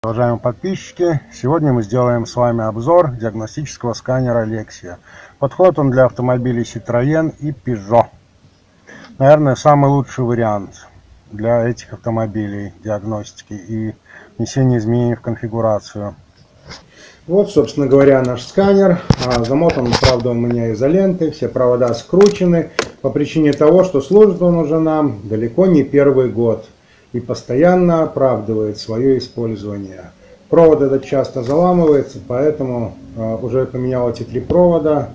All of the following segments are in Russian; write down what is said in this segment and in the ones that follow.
Уважаемые подписчики, сегодня мы сделаем с вами обзор диагностического сканера Lexia. Подходит он для автомобилей Citroën и Peugeot. Наверное, самый лучший вариант для этих автомобилей диагностики и внесения изменений в конфигурацию. Вот, собственно говоря, наш сканер. Замотан, правда, у меня изолентой, все провода скручены по причине того, что служит он уже нам далеко не первый год и постоянно оправдывает свое использование. Провод этот часто заламывается, поэтому уже поменял эти 3 провода,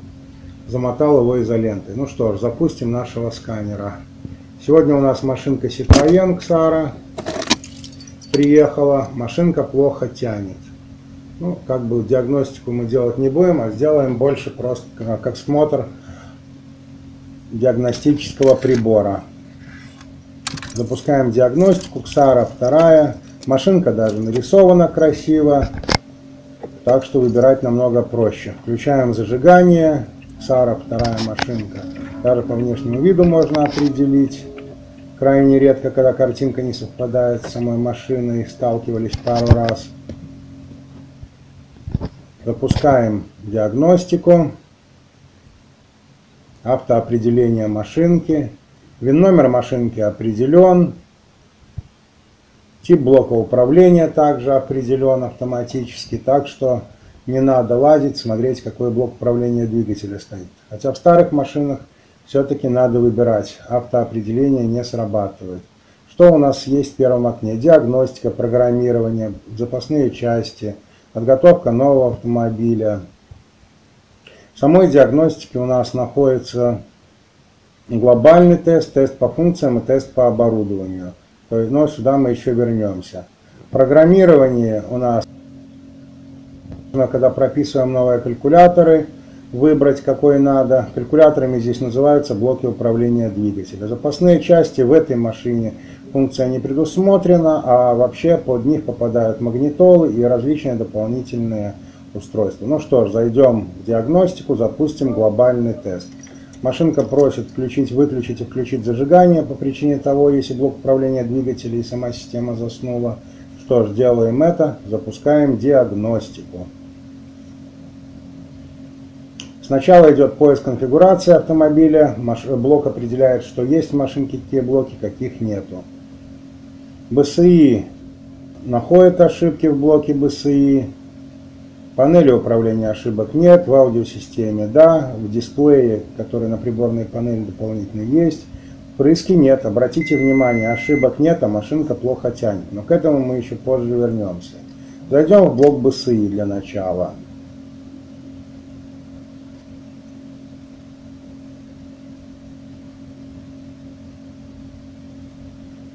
замотал его изолентой. Ну что ж, запустим нашего сканера. Сегодня у нас машинка Citroën Xara приехала, машинка плохо тянет. Ну, как бы диагностику мы делать не будем, а сделаем больше просто как смотр диагностического прибора. Запускаем диагностику, Xara 2. Машинка даже нарисована красиво, так что выбирать намного проще. Включаем зажигание, Xara 2 машинка. Даже по внешнему виду можно определить. Крайне редко, когда картинка не совпадает с самой машиной, сталкивались пару раз. Запускаем диагностику, автоопределение машинки. ВИН-номер машинки определен. Тип блока управления также определен автоматически. Так что не надо лазить, смотреть, какой блок управления двигателя стоит. Хотя в старых машинах все-таки надо выбирать. Автоопределение не срабатывает. Что у нас есть в первом окне? Диагностика, программирование, запасные части, подготовка нового автомобиля. В самой диагностике у нас находится глобальный тест, тест по функциям и тест по оборудованию. То есть, но сюда мы еще вернемся. Программирование у нас, когда прописываем новые калькуляторы, выбрать какой надо. Калькуляторами здесь называются блоки управления двигателя. Запасные части в этой машине функция не предусмотрена, а вообще под них попадают магнитолы и различные дополнительные устройства. Ну что ж, зайдем в диагностику, запустим глобальный тест. Машинка просит включить, выключить и включить зажигание по причине того, если блок управления двигателя и сама система заснула. Что ж, делаем это, запускаем диагностику. Сначала идет поиск конфигурации автомобиля. Блок определяет, что есть в машинке, какие блоки, каких нету. БСИ находит ошибки в блоке БСИ. В панели управления ошибок нет, в аудиосистеме да, в дисплее, который на приборной панели дополнительно есть. Впрыски нет, обратите внимание, ошибок нет, а машинка плохо тянет. Но к этому мы еще позже вернемся. Зайдем в блок БСИ для начала.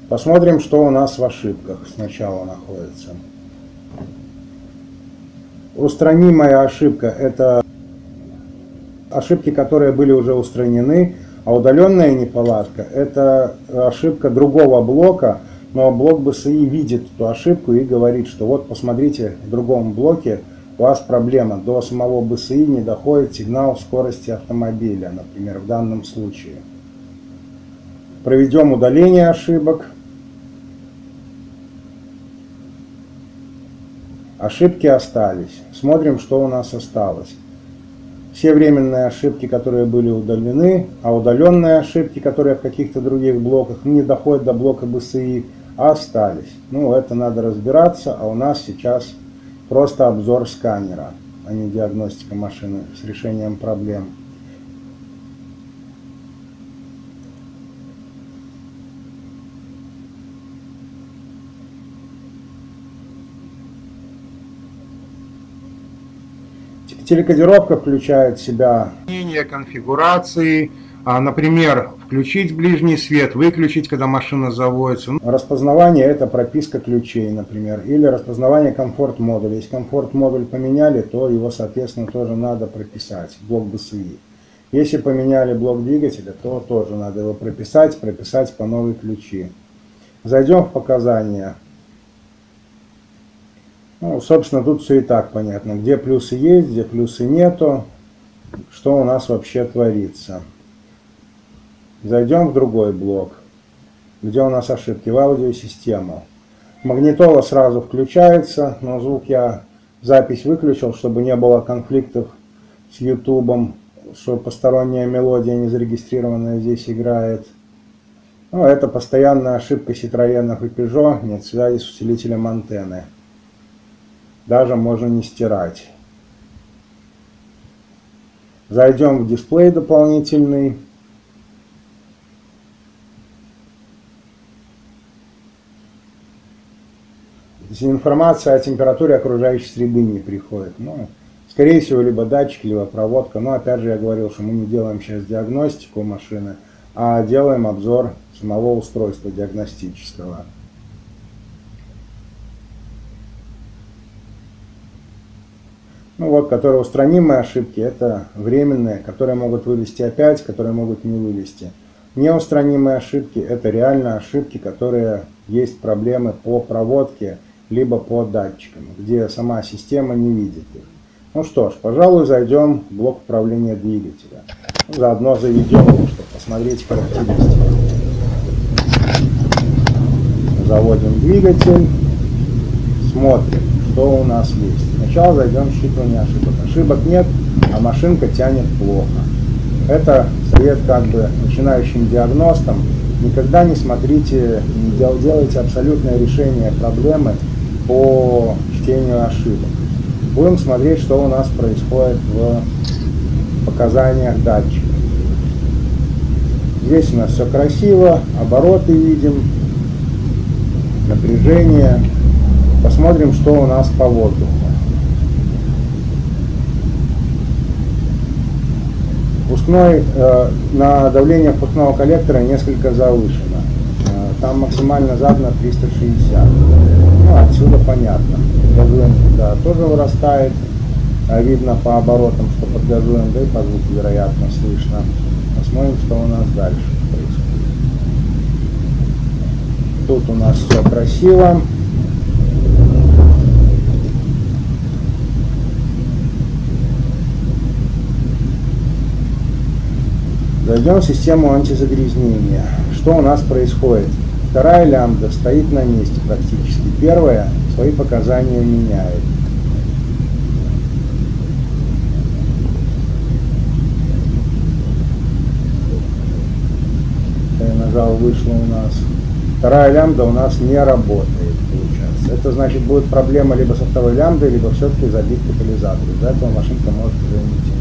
Посмотрим, что у нас в ошибках сначала находится. Устранимая ошибка – это ошибки, которые были уже устранены, а удаленная неполадка – это ошибка другого блока, но блок БСИ видит эту ошибку и говорит, что вот посмотрите, в другом блоке у вас проблема, до самого БСИ не доходит сигнал скорости автомобиля, например, в данном случае. Проведем удаление ошибок. Ошибки остались. Смотрим, что у нас осталось. Все временные ошибки, которые были удалены, а удаленные ошибки, которые в каких-то других блоках не доходят до блока БСИ, остались. Ну, это надо разбираться, а у нас сейчас просто обзор сканера, а не диагностика машины с решением проблем. Телекодировка включает в себя изменение конфигурации, например, включить ближний свет, выключить, когда машина заводится. Распознавание – это прописка ключей, например, или распознавание комфорт-модуля. Если комфорт-модуль поменяли, то его, соответственно, тоже надо прописать, блок БСИ. Если поменяли блок двигателя, то тоже надо его прописать по новой ключи. Зайдем в показания. Ну, собственно, тут все и так понятно, где плюсы есть, где плюсы нету, что у нас вообще творится. Зайдем в другой блок, где у нас ошибки, в аудиосистему. Магнитола сразу включается, но звук я запись выключил, чтобы не было конфликтов с YouTube, что посторонняя мелодия не зарегистрированная здесь играет. Ну, это постоянная ошибка Citroёn и Peugeot, нет связи с усилителем антенны. Даже можно не стирать. Зайдем в дисплей дополнительный. Здесь информация о температуре окружающей среды не приходит. Ну, скорее всего, либо датчик, либо проводка. Но опять же я говорил, что мы не делаем сейчас диагностику машины, а делаем обзор самого устройства диагностического. Ну вот, которые устранимые ошибки, это временные, которые могут вылезти опять, которые могут не вылезти. Неустранимые ошибки, это реально ошибки, которые есть проблемы по проводке, либо по датчикам, где сама система не видит их. Ну что ж, пожалуй, зайдем в блок управления двигателя. Заодно заведем, чтобы посмотреть характеристики. Заводим двигатель, смотрим, что у нас есть. Сначала зайдем в считывание ошибок. Ошибок нет, а машинка тянет плохо. Это совет как бы начинающим диагностам. Никогда не смотрите, не делайте абсолютное решение проблемы по чтению ошибок. Будем смотреть, что у нас происходит в показаниях датчика. Здесь у нас все красиво, обороты видим, напряжение. Посмотрим, что у нас по воздуху. На давление впускного коллектора несколько завышено. Там максимально задано 360. Ну, отсюда понятно. Газуем туда тоже вырастает. Видно по оборотам, что подгазуем, да и по звуку, вероятно, слышно. Посмотрим, что у нас дальше происходит. Тут у нас все красиво. Зайдем в систему антизагрязнения. Что у нас происходит? Вторая лямбда стоит на месте практически. Первая свои показания меняет. Я нажал, вышло у нас. Вторая лямбда у нас не работает, получается. Это значит, будет проблема либо со второй лямбдой, либо все-таки забит катализатор. Из-за этого машинка может уже не тянуть.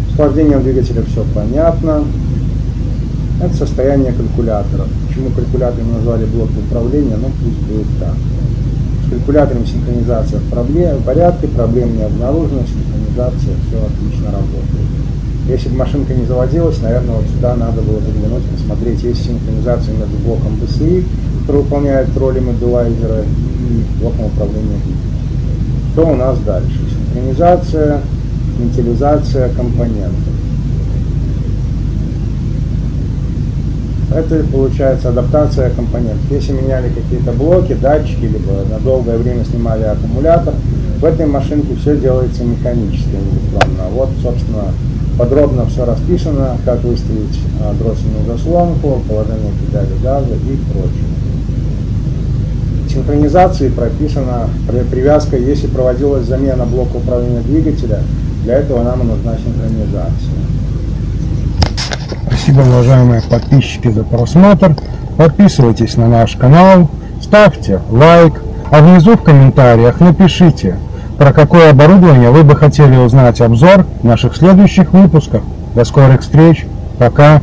С охлаждением двигателя все понятно. Это состояние калькулятора. Почему калькулятором назвали блок управления, ну пусть будет так. С калькулятором синхронизация в порядке, проблем не обнаружено, синхронизация все отлично работает. Если бы машинка не заводилась, наверное, вот сюда надо было заглянуть, посмотреть, есть синхронизация между блоком BSI, который выполняет роли модулайзера, и блоком управления двигателем. Что у нас дальше? Синхронизация, вентилизация компонентов. Это получается адаптация компонентов. Если меняли какие-то блоки, датчики, либо на долгое время снимали аккумулятор, в этой машинке все делается механически, а не электронно. Вот, собственно, подробно все расписано, как выставить дроссельную заслонку, положение педали газа и прочее. В синхронизации прописана привязка, если проводилась замена блока управления двигателя, для этого нам нужна синхронизация. Спасибо, уважаемые подписчики, за просмотр. Подписывайтесь на наш канал, ставьте лайк, а внизу в комментариях напишите, про какое оборудование вы бы хотели узнать обзор в наших следующих выпусках. До скорых встреч. Пока.